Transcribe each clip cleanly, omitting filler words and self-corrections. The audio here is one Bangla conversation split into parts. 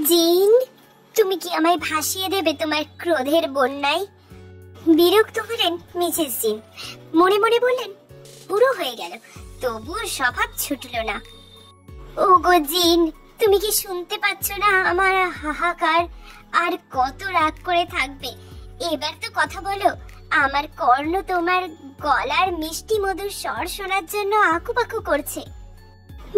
জিন, তুমি কি আমায় ভাসিয়ে দেবে তোমার ক্রোধের বন্যায়? বিরক্ত হলেন মিসেস জিন। মনে মনে বললেন, বুড়ো হয়ে গেল, তবুও স্বভাব ছুটল না। ওগো জিন, তুমি কি শুনতে পাচ্ছ না আমার হাহাকার? আর কত রাগ করে থাকবে? এবার তো কথা বলো। আমার কর্ণ তোমার গলার মিষ্টি মধুর স্বর শোনার জন্য আকুপাকু করছে।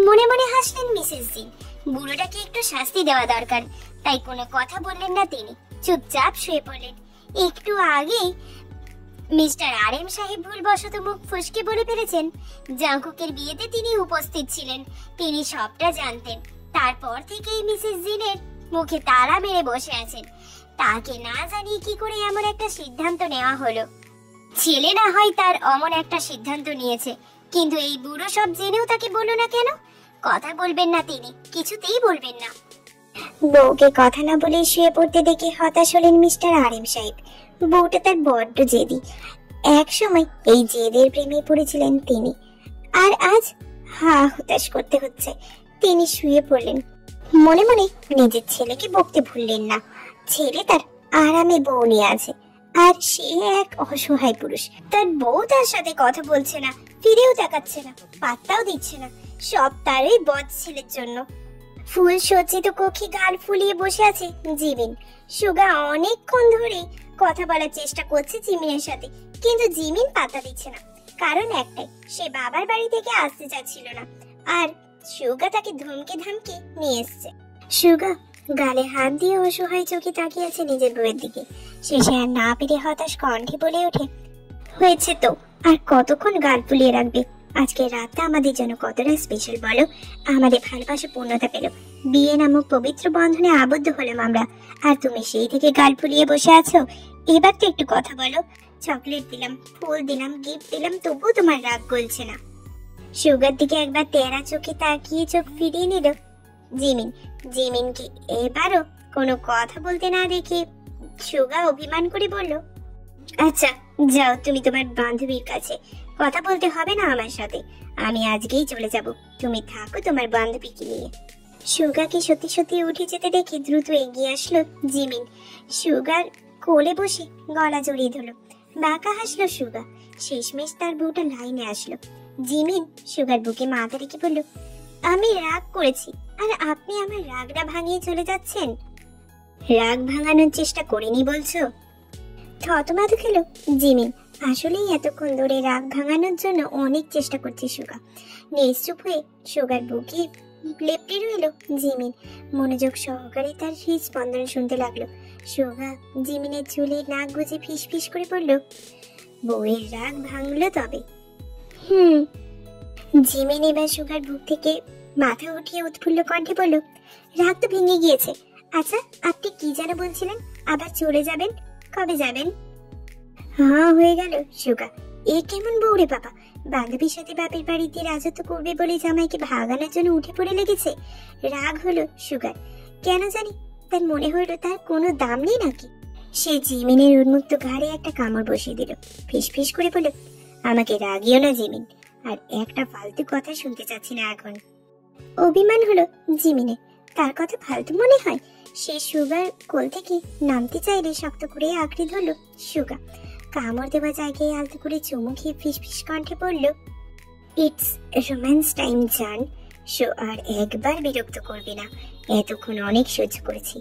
মনে মনে হাসলেন মিসেস জিন। বুড়োটাকে একটু শাস্তি দেওয়া দরকার, তাই কোনো কথা বললেন না তিনি। চুপচাপ শুয়ে পড়লেন। একটু আগেই মিস্টার আর এম সাহেব ভুলবশত মুখ ফসকে বলে ফেলেছেন জাঙ্কুকের বিয়েতে তিনি উপস্থিত ছিলেন। তিনি সবটা জানতেন। তারপর থেকেই মিসেস জিনের মুখে তালা মেরে বসে আছেন। তাকে না জানিয়ে কি করে এমন একটা সিদ্ধান্ত নেওয়া হলো? ছেলে না হয় তার অমন একটা সিদ্ধান্ত নিয়েছে, কিন্তু এই বুড়ো সব জেনেও তাকে বললো না কেন? কথা বলবেন না তিনি, কিছুতেই বলবেন না। বউকে কথা না বলে শুয়ে পড়তে দেখে হতাশ হলেন মিস্টার আর এম সাহেব। বউটা তার বড্ড জেদি। এক সময় এই জেদের প্রেমে পড়েছিলেন তিনি, আর আজ হতাশ করতে হচ্ছে। তিনি শুয়ে পড়লেন। মনে মনে নিজের ছেলেকে বকতে ভুললেন না। ছেলে তার আরামে বউ নিয়ে আছে, আর সে এক অসহায় পুরুষ। তার বউ তার সাথে কথা বলছে না, ফিরেও তাকাচ্ছে না, পাত্তাও দিচ্ছে না। সব তার ওই বদ ছেলের জন্য। ফুল সজ্জিত কক্ষে গাল ফুলিয়ে বসে আছে জিমিন। সুগা অনেকক্ষণ ধরে কথা বলার চেষ্টা করছে জিমিনের সাথে, কিন্তু জিমিন পাত্তা দিচ্ছে না। কারণ একটাই, সে বাবার বাড়ি থেকে আসতে চাচ্ছিল না, আর সুগা তাকে ধমকে ধামকে নিয়ে এসছে। সুগা গালে হাত দিয়ে অসহায় চোখে তাকিয়ে আছে নিজের বউয়ের দিকে। শেষে আর না পেরে হতাশ কণ্ঠে বলে ওঠে, হয়েছে তো, আর কতক্ষণ গাল ফুলিয়ে রাখবে? আজকের রাতটা আমাদের জন্য কতটা স্পেশাল বলো? আমাদের ভালোবাসা পূর্ণতা পেল, বিয়ে নামক পবিত্র বন্ধনে আবদ্ধ হলাম আমরা, আর তুমি সেই থেকে গাল ফুলিয়ে বসে আছো। এবার তো একটু কথা বলো। চকলেট দিলাম, ফুল দিলাম, গিফট দিলাম, তবুও তোমার রাগ গলছে না। সুগার দিকে একবার তেরা চোখে তাকিয়ে চোখ ফিরিয়ে নিল জিমিন। জিমিনকে এবারও কোনো কথা বলতে না দেখে সুগা অভিমান করে বলল, আচ্ছা যাও তুমি তোমার বান্ধবীর কাছে, কথা বলতে হবে না আমার সাথে। আমি আজকেই চলে যাব, তুমি থাকো তোমার বান্ধবীকে নিয়ে। সুগাকে সত্যি সত্যি উঠে যেতে দেখে দ্রুত এগিয়ে আসলো জিমিন। সুগার কোলে বসে গলা জড়িয়ে ধরল। বাঁকা হাসলো সুগা। শেষমেশ তার বউটা লাইনে আসলো। জিমিন সুগার বুকে মাথা রেখে বলল, আমি রাগ করেছি, আর আপনি আমার রাগটা ভাঙিয়ে চলে যাচ্ছেন। রাগ ভাঙানোর চেষ্টা করিনি বলছো? থতমত খেল জিমিন। আসলেই এতক্ষণ ধরে রাগ ভাঙানোর জন্য অনেক চেষ্টা করছে সুগা। নিশ্চুপ হয়ে সুগার বুকে লেপটে রইল জিমিন। মনোযোগ সহকারে তার হৃদস্পন্দন শুনতে লাগলো। সুগা জিমিনের চুলে নাক গুজে ফিস ফিস করে বলল, বউয়ের রাগ ভাঙলো তবে? জিমিন এবার সুগার বুক থেকে মাথা উঠিয়ে উৎফুল্ল কণ্ঠে বলল, রাগ তো ভেঙে গিয়েছে। আচ্ছা আপনি কি যেন বলছিলেন? আবার চলে যাবেন? কবে যাবেন? হয়ে গেল সুগা। এ কেমন বউরে বাবা! বান্ধবীর সাথে বাপের বাড়িতে রাজত্ব করবে বলে জামাইকে ভাগানোর জন্য উঠে পড়ে লেগেছে। রাগ হলো সুগার। কেন জানি তার মনে হলো তার কোনো দাম নেই নাকি। সে জিমিনের উন্মুক্ত ঘাড়ে একটা কামড় বসিয়ে দিল। ফিস ফিস করে বলল, আমাকে রাগিও না জিমিন, আর একটা ফালতু কথা শুনতে চাচ্ছি না এখন। অভিমান হলো জিমিনে। তার কথা ফালতু মনে হয়? সে সুগার কোল থেকে নামতে চাইলে শক্ত করে আঁকড়ে ধরল সুগা। কামড় দেওয়া জায়গায় আলতো করে চুমু খেয়ে ফিস ফিস কণ্ঠে বলল, ইটস রোম্যান্স টাইম জান। আর একবার বিরক্ত করবে না। এতক্ষণ অনেক সহ্য করেছি,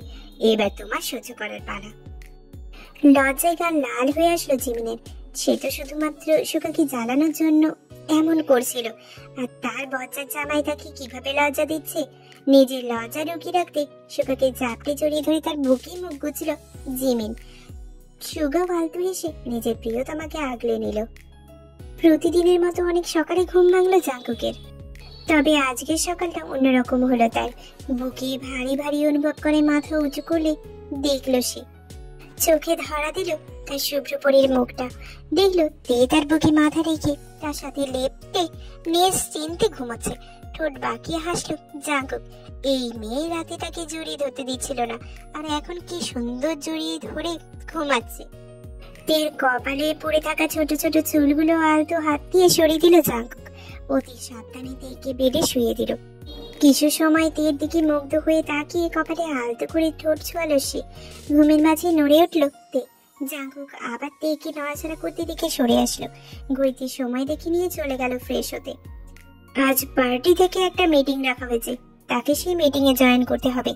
এবার তোমার সহ্য করার পালা। লজ্জায় গাল লাল হয়ে আসলো জিমিনের। সে তো শুধুমাত্র সুগাকে জ্বালানোর জন্য এমন করছিল, আর তার বজ্জার জামাই তাকে কিভাবে লজ্জা দিচ্ছে। নিজের লজ্জা লুকিয়ে রাখতে সুগাকে জাপটে জড়িয়ে ধরে তার বুকে মুখ গুজল জিমিন। সুগা ফালতু হেসে নিজের প্রিয়তমাকে আগলে নিল। প্রতিদিনের মতো অনেক সকালে ঘুম ভাঙলো জাঙ্কুকের। তবে আজকের সকালটা অন্যরকম হলো তার। বুকে ভারী ভারী অনুভব করে মাথা উঁচু করলে দেখলো সে। চোখে ধরা দিল তার শুভ্রপরীর মুখটা। দেখলো তে তার বুকে মাথা রেখে তার সাথে লেপটে নিশ্চিন্তে ঘুমাচ্ছে। ঠোঁট বাঁকিয়ে হাসলো জাঙ্কুক। এই মেয়ে রাতে তাকে জড়িয়ে ধরতে দিচ্ছিল না, আর এখন কি সুন্দর জড়িয়ে ধরে ঘুমাচ্ছে। তের কপালে পড়ে থাকা ছোট ছোট চুলগুলো আলতো হাত দিয়ে সরিয়ে দিল জাঙ্কুক। অতি সাবধানে তেকে বেডে শুয়ে দিল। কিছু সময় তের দিকে মুগ্ধ হয়ে তাকিয়ে কপালে আলতো করে ঠোঁট ছোঁয়ালো সে। ঘুমের মাঝে নড়ে উঠল তে। জাঙ্কুক আবার তেকে নড়াচড়া করতে দেখে সরে আসলো। ঘড়িতে সময় দেখে নিয়ে চলে গেল ফ্রেশ হতে। আজ পার্টি থেকে একটা মিটিং রাখা হয়েছে, তাকে সেই মিটিং এ জয়েন করতে হবে।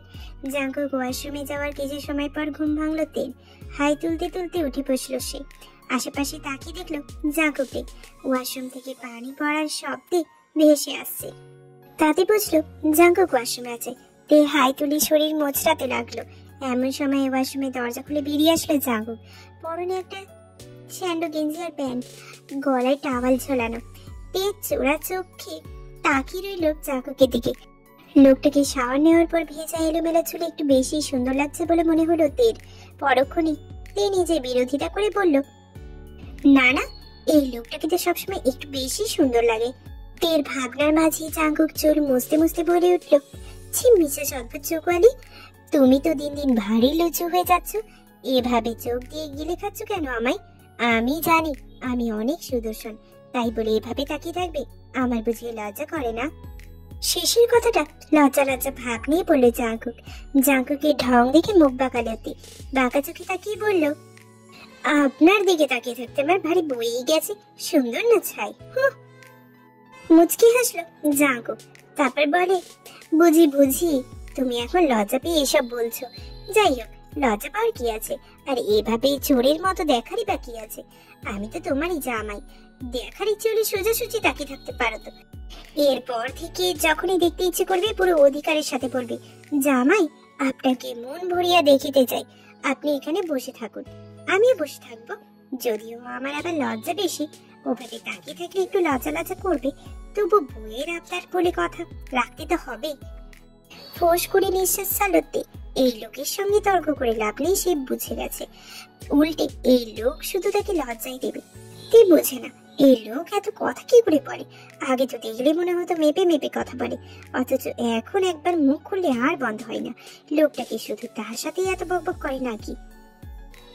জাঙ্কুক ওয়াশরুমে যাওয়ার কিছু সময় পর ঘুম ভাঙল তের। হাই তুলতে তুলতে উঠে বসলো সে। আশেপাশে তাকিয়ে দেখলো জাঙ্কুককে। ওয়াশরুম থেকে পানি পড়ার শব্দে ভেসে আসছে। তাতে বুঝলো জাঙ্কুক ওয়াশরুমে আছে। তে হাই তুলে শরীর মোচড়াতে লাগলো। এমন সময় ওয়াশরুমে দরজা খুলে বেরিয়ে আসলো জাঙ্কুক। পরনে একটা স্যান্ডো গেঞ্জি আর প্যান্ট, গলায় টাওয়াল ঝোলানো। তে চোরা চোখে তাকিয়ে রইল জাঙ্কুকের দিকে। লোকটাকে শাওয়ার নেওয়ার পর ভেজা এলোমেলো চুলে একটু বেশি সুন্দর লাগছে বলে মনে হলো তের। পরক্ষণে তে নিজের বিরোধিতা করে বলল, না না, এই লোকটাকে তো সবসময় একটু বেশি সুন্দর লাগে। তের ভাবনার মাঝে জাঙ্কুক চুল মুছতে মুছতে বলে উঠল, ছি মিসেস অদ্ভুত চোখওয়ালি, তুমি তো দিন দিন ভারী লুচু হয়ে যাচ্ছ। এভাবে চোখ দিয়ে গিলে খাচ্ছ কেন আমায়? আমি জানি আমি অনেক সুদর্শন, তাই বলে এভাবে তাকিয়ে থাকবে? আমার বুঝিয়ে লজ্জা করে না? শেষের কথাটা লজ্জা লজ্জা ভাব নিয়ে বললো জাঙ্কুক। জাঙ্কুকের ঢং দেখে মুখ বাঁকালো তে। বাঁকা চোখে তাকিয়ে বলল, আপনার দিকে তাকিয়ে থাকতে আমার ভারী বইয়ে গেছে। সুন্দর না ছাই? মুচকি হাসলো জাঙ্কুক। তারপর বলে, বুঝি বুঝি, তুমি এখন লজ্জা পেয়ে এসব বলছো। যাই হোক, লজ্জা পাওয়ার কি আছে? আর এভাবে চোরের মতো দেখারই বা কি আছে? আমি তো তোমারই জামাই, দেখারই চলে সোজাসুজি তাকিয়ে থাকতে পারো তো। এরপর থেকে যখনই দেখতে ইচ্ছে করবে পুরো অধিকারের সাথে বলবে, জামাই আপনাকে মন ভরিয়া দেখিতে চাই, আপনি এখানে বসে থাকুন। আমিও বসে থাকবো। যদিও আমার আবার লজ্জা বেশি, ওভাবে তাকিয়ে থাকলে একটু লজ্জা লজ্জা করবে, তবু বইয়ের আবদার বলে কথা রাখতে তো হবে। ফোঁস করে নিঃশ্বাস চালাতে এই লোকের সঙ্গে তর্ক করে লাভ নেই, সে বুঝে গেছে। উল্টে এই লোক শুধু তাকে লজ্জাই দেবে। তে বোঝে না এই লোক এত কথা কি করে বলে। আগে তো দেখলে মনে হতো মেপে মেপে কথা বলে, অথচ এখন একবার মুখ খুললে আর বন্ধ হয় না। লোকটাকে শুধু তার সাথেই এত বকবক করে নাকি?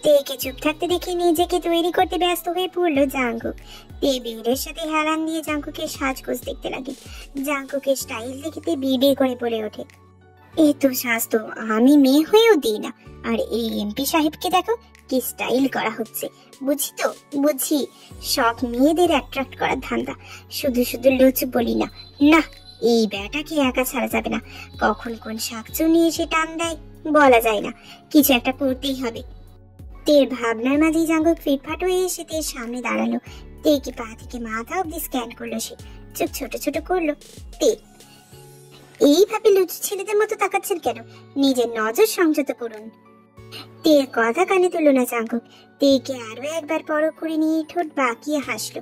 তেকে চুপ থাকতে দেখে নিজেকে তৈরি করতে ব্যস্ত হয়ে পড়লো জাঙ্কুক। তে বিড়ের সাথে হেলান দিয়ে জাঙ্কুকের সাজগোজ দেখতে লাগে। জাঙ্কুকের স্টাইল দেখতে বিড় করে বলে ওঠে, এই তো সাজ তো আমি মেয়ে হয়েও দিই না, আর এই এমপি সাহেবকে দেখো কি স্টাইল করা হচ্ছে। বুঝি তো বুঝি, সব মেয়েদের অ্যাট্রাক্ট করার ধান্দা। শুধু শুধু লুচু বলি না, না এই ব্যাটাকে একা ছাড়া যাবে না। কখন কোন শাকচুনি এসে টান দেয় বলা যায় না, কিছু একটা করতেই হবে। তের ভাবনার মাঝে জাঙ্কুক ফিটফাট হয়ে এসে তের সামনে দাঁড়ালো। তেকে পা থেকে মাথা অব্দি স্ক্যান করলো সে। চোখ ছোট ছোট করলো। তে এইভাবে লুচু ছেলেদের মতো তাকাচ্ছেন কেন? নিজের নজর সংযত করুন। তের কথা কানে তুলো না জাঙ্কুক। তেকে আরো একবার পরখ করে নিয়ে ঠোঁট বাঁকিয়ে হাসলো।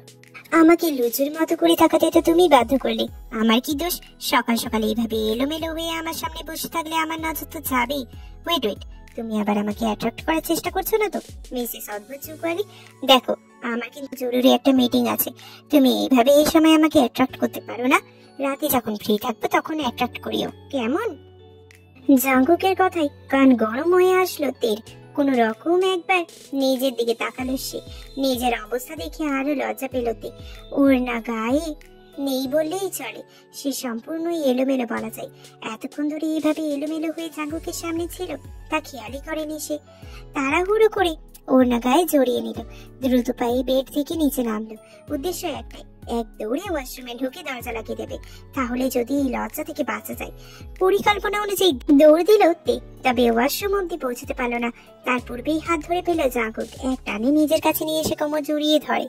আমাকে লুচুর মতো করে তাকাতে তো তুমি বাধ্য করলে, আমার কি দোষ? সকাল সকাল এইভাবে এলোমেলো হয়ে আমার সামনে বসে থাকলে আমার নজর তো যাবেই। ওয়েট ওয়েট, তুমি আবার আমাকে অ্যাট্রাক্ট করার চেষ্টা করছো না তো মিসেস অদ্ভুত চুকওয়ালি? দেখো আমার কিন্তু জরুরি একটা মিটিং আছে, তুমি এইভাবে এই সময় আমাকে অ্যাট্রাক্ট করতে পারো না। রাতে যখন ফ্রি থাকবো তখন অ্যাট্রাক্ট করিও, কেমন? জাঙ্কুকের কথায় কান গরম হয়ে আসলো তের। কোন রকম একবার নিজের দিকে তাকালো সে। নিজের অবস্থা দেখে আরো লজ্জা পেল তে। ওর না গায়ে নেই বললেই চলে, সে সম্পূর্ণই এলোমেলো বলা যায়। এতক্ষণ ধরে এইভাবে এলোমেলো হয়ে জাঙ্কুকের সামনে ছিল তা খেয়ালই করেনি সে। তাড়াহুড়ো করে ওর না গায়ে জড়িয়ে নিল। দ্রুত পায়ে বেড থেকে নিচে নামলো। উদ্দেশ্য একটাই, এক দৌড়ে ওয়াশরুমে ঢুকে দরজা লাগিয়ে দেবে, তাহলে যদি এই লজ্জা থেকে বাঁচা যায়। পরিকল্পনা অনুযায়ী দৌড় দিল তে, তবে ওয়াশরুম অব্দি পৌঁছতে পারলো না। তার পূর্বেই হাত ধরে পেল জাঙ্কুক। এক টানে নিজের কাছে নিয়ে এসে কোমর জড়িয়ে ধরে।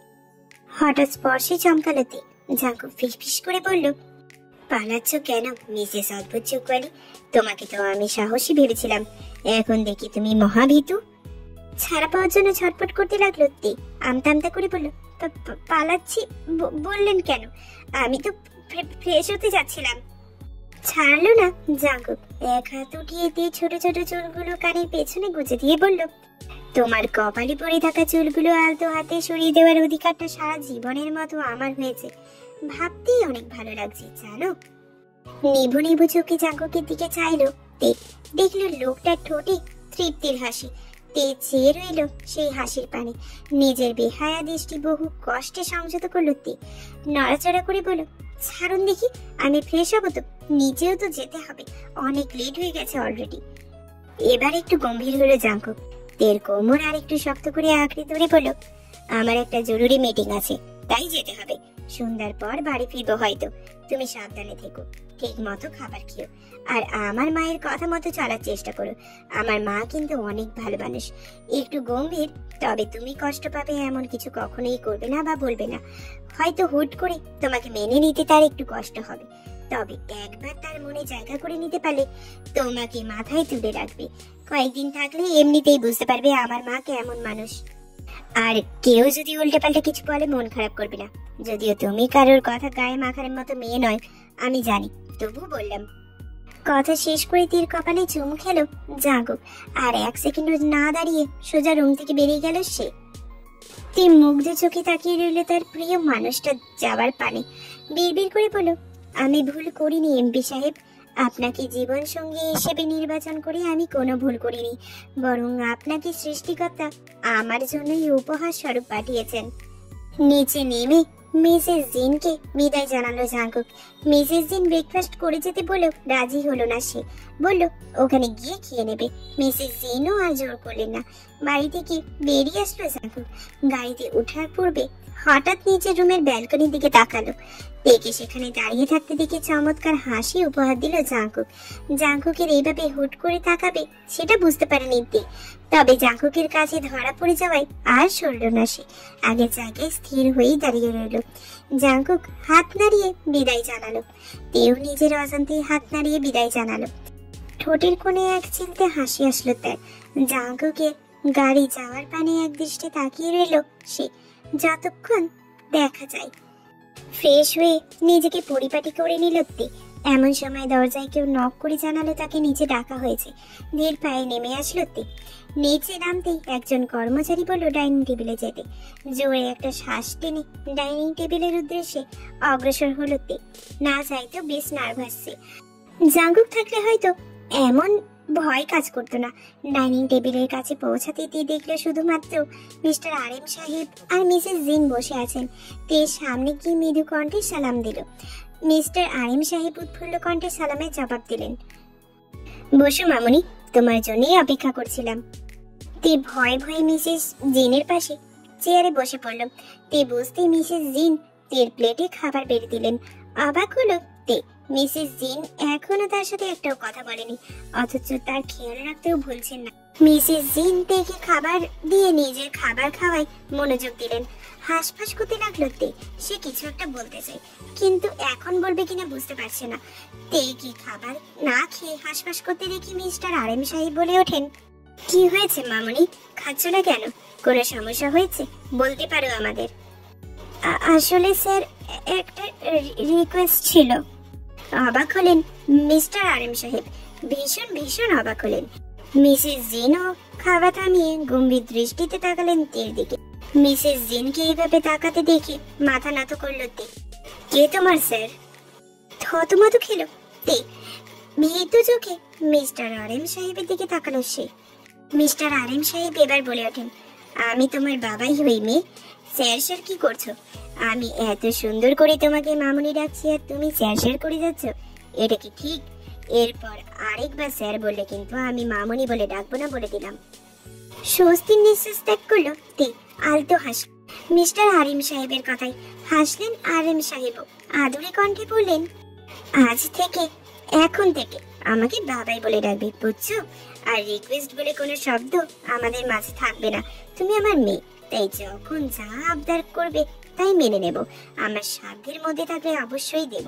হঠাৎ স্পর্শে চমকালো তে। জাঙ্কুক ফিসফিস করে বলল, পালাচ্ছ কেন মিসেস অদ্ভুত চুকওয়ালি? তোমাকে তো আমি সাহসী ভেবেছিলাম, এখন দেখি তুমি মহাভীতু। ছাড়া পাওয়ার জন্য ছটফট করতে লাগলো তে। আমতা আমতা করে বলল, পালাচ্ছি বললেন কেন? আমি তো ফ্রেশ হতে যাচ্ছিলাম। ছাড়লো না জাঙ্কুক। এক হাত উঠিয়ে দিয়ে ছোট ছোট চুলগুলো কানের পেছনে গুজে দিয়ে বলল, তোমার কপালে পড়ে থাকা চুলগুলো আলতো হাতে সরিয়ে দেওয়ার অধিকারটা সারা জীবনের মতো আমার হয়েছে। ভাবতেই অনেক ভালো লাগছে জানো। নিভু নিভু চোখে জাঙ্কুকের দিকে চাইলো তে। দেখলো লোকটার ঠোঁটে তৃপ্তির হাসি। তে চেয়ে রইল সেই হাসির পানে। নিজের বেহায়া দৃষ্টি বহু কষ্টে সংযত করলো তে। নড়াচড়া করে বলল, ছাড়ুন দেখি, আমি ফ্রেশ হবো তো, নিচেও তো যেতে হবে, অনেক লেট হয়ে গেছে অলরেডি। এবার একটু গম্ভীর হলো জাঙ্কুক। তের কোমর আর একটু শক্ত করে আঁকড়ে ধরে বলল, আমার একটা জরুরি মিটিং আছে, তাই যেতে হবে। সন্ধ্যার পর বাড়ি ফিরবো হয়তো। তুমি সাবধানে থেকো, ঠিক মতো খাবার খেও, আর আমার মায়ের কথা মতো চলার চেষ্টা করো। আমার মা কিন্তু অনেক ভালো মানুষ। একটু গম্ভীর, তবে তুমি কষ্ট পাবে এমন কিছু কখনোই করবে না বা বলবে না। হয়তো হুট করে তোমাকে মেনে নিতে তার একটু কষ্ট হবে, তবে একবার তার মনে জায়গা করে নিতে পারলে তোমাকে মাথায় তুলে রাখবে। কয়েকদিন থাকলে এমনিতেই বুঝতে পারবে আমার মা কেমন মানুষ। আর কেউ যদি উল্টে পাল্টে কিছু বলে মন খারাপ করবে না। যদিও তুমি কারোর কথা গায়ে মাখার মতো মেয়ে নয়, আমি জানি, তবু বললাম। কথা শেষ করে তীর কপালে চুমু খেলো জাঙ্কুক, আর এক সেকেন্ড না দাঁড়িয়ে সোজা রুম থেকে বেরিয়ে গেল সে। তীর মুগ্ধ চোখে তাকিয়ে রইল তার প্রিয় মানুষটা যাওয়ার পানে। বিড়বিড় করে বলল, আমি ভুল করিনি এমপি সাহেব। আপনাকে জীবন সঙ্গী হিসেবে নির্বাচন করে আমি কোনো ভুল করিনি, বরং আপনাকে সৃষ্টিকর্তা আমার জন্যই উপহার স্বরূপ পাঠিয়েছেন। নিচে নেমে মিসেস জিনকে বিদায় জানালো জাঙ্কুক। মিসেস জিন ব্রেকফাস্ট করে যেতে বলেও রাজি হলো না সে, বলল ওখানে গিয়ে খেয়ে নেবে। মিসেস জিনও আর জোর করলেন না। বাড়ি থেকে বেরিয়ে আসলো জাঙ্কুক। গাড়িতে ওঠার পূর্বে হঠাৎ নিচের রুমের ব্যালকনির দিকে তাকালো। দেখে সেখানে দাঁড়িয়ে থাকতে দেখে চমৎকার হাসি উপহার দিল জাঙ্কুক। জাঙ্কুকের এইভাবে হুট করে তাকাবে সেটা বুঝতে পারেনি তে, তবে জাঙ্কুকের কাছে ধরা পড়ে যাওয়ায় আর সরল না সে। আগের জায়গায় স্থির হয়েই দাঁড়িয়ে রইল। জাঙ্কুক হাত নাড়িয়ে বিদায় জানালো। তেও নিজের অজান্তেই হাত নাড়িয়ে বিদায় জানালো। ঠোঁটের কোণে এক চিলতে হাসি আসলো তার। জাঙ্কুকের গাড়ি যাওয়ার পানে এক দৃষ্টে তাকিয়ে রইল সে, যতক্ষণ দেখা যায়। ফ্রেশ হয়ে নিজেকে পরিপাটি করে নিল তে। এমন সময় দরজায় কেউ নক করে জানালো তাকে নিচে ডাকা হয়েছে। ধীর পায়ে নেমে আসলো তে। নিচে নামতেই একজন কর্মচারী বলল ডাইনিং টেবিলে যেতে। জোরে একটা শ্বাস টেনে ডাইনিং টেবিলের উদ্দেশ্যে অগ্রসর হলো তে। না চাইতেও বেশ নার্ভাস সে। জাঙ্কুক থাকলে হয়তো এমন ভয় কাজ করতো না। ডাইনিং টেবিলের কাছে পৌঁছাতে দেখলো শুধুমাত্র মিস্টার আর এম সাহেব আর মিসেস জিন বসে আছেন। তে সামনে গিয়ে মৃদু কণ্ঠে সালাম দিল। মিস্টার আর এম সাহেব উৎফুল্ল কণ্ঠে সালামের জবাব দিলেন। বসো মামুনি, তোমার জন্যই অপেক্ষা করছিলাম। তে ভয়ে ভয়ে মিসেস জিনের পাশে চেয়ারে বসে পড়ল। তে বুঝতে মিসেস জিন তের প্লেটে খাবার বেড়ে দিলেন। অবাক হলো তে। মিসেস জিন এখনো তার সাথে একটাও কথা বলেনি, অথচ তার খেয়াল রাখতেও ভুলছেন না। মিসেস জিন তেকে খাবার দিয়ে নিজের খাবার খাওয়ায় মনোযোগ দিলেন। হাঁসফাঁস করতে লাগলো তে। সে কিছু একটা বলতে চায়, কিন্তু এখন বলবে কিনা বুঝতে পারছে না। তে কি খাবার না খেয়ে হাঁসফাঁস করতে দেখে মিস্টার আর এম সাহেব বলে ওঠেন, কি হয়েছে মামুনি, খাচ্ছ না কেন? কোনো সমস্যা হয়েছে? বলতে পারো আমাদের। আসলে স্যার, একটা রিকোয়েস্ট ছিল। অবাক হলেন মিস্টার আর এম সাহেব, ভীষণ ভীষণ অবাক হলেন। মিসেস জিনও খাবার থামিয়ে গম্ভীর দৃষ্টিতে তাকালেন তের দিকে। মিসেস জিনকে এইভাবে তাকাতে দেখে মাথা নত করল তে। কে তোমার স্যার? থতমত খেলো তে। ভীতু চোখে মিস্টার আর এম সাহেবের দিকে তাকালো সে। মিস্টার আর এম সাহেব এবার বলে ওঠেন, আমি তোমার বাবাই হই মেয়ে। স্যার স্যার কি করছো? আমি এত সুন্দর করে তোমাকে মামুনি ডাকছি আর তুমি স্যার স্যার করে যাচ্ছ, এটা কি ঠিক? এরপর আরেকবার স্যার বললে কিন্তু আমি মামুনি বলে ডাকবো না, বলে দিলাম। স্বস্তির নিঃশ্বাস ত্যাগ করলো তে। আলতো হাস মিস্টার আর এম সাহেবের কথায় হাসলেন আর এম সাহেবও। আদুরে কণ্ঠে বললেন, আজ থেকে, এখন থেকে আমাকে বাবাই বলে ডাকবে, বুঝছো? আর রিকোয়েস্ট বলে কোনো শব্দ আমাদের মাঝে থাকবে না। তুমি আমার মেয়ে, তাই যখন যা আবদার করবে তাই মেনে নেব। আমার সাধ্যের মধ্যে থাকলে অবশ্যই দেব।